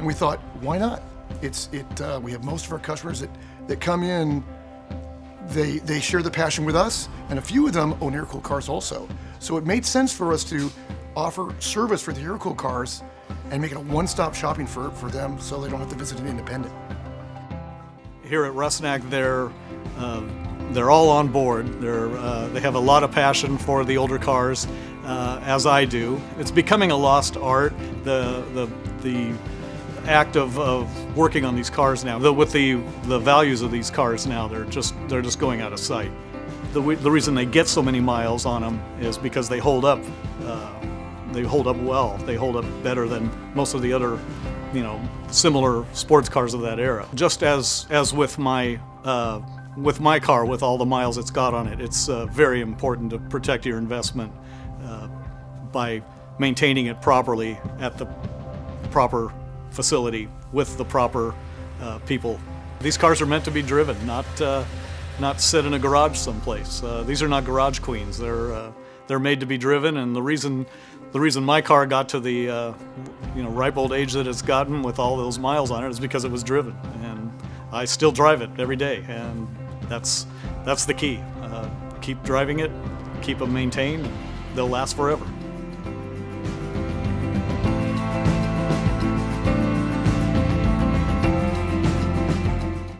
And we thought, why not? We have most of our customers that come in, they share the passion with us, and a few of them own air-cooled cars also. So it made sense for us to offer service for the air-cooled cars and make it a one-stop shopping for them so they don't have to visit an independent. Here at Rusnak, they're all on board. They have a lot of passion for the older cars, as I do. It's becoming a lost art. The act of working on these cars now, with the values of these cars now, they're just going out of sight. The reason they get so many miles on them is because they hold up. They hold up well. They hold up better than most of the other, similar sports cars of that era. Just as with my car, with all the miles it's got on it, it's very important to protect your investment by maintaining it properly at the proper facility with the proper people. These cars are meant to be driven, not sit in a garage someplace. These are not garage queens. They're made to be driven, and the reason my car got to the ripe old age that it's gotten with all those miles on it is because it was driven, and I still drive it every day, and that's the key. Keep driving it, keep them maintained, and they'll last forever.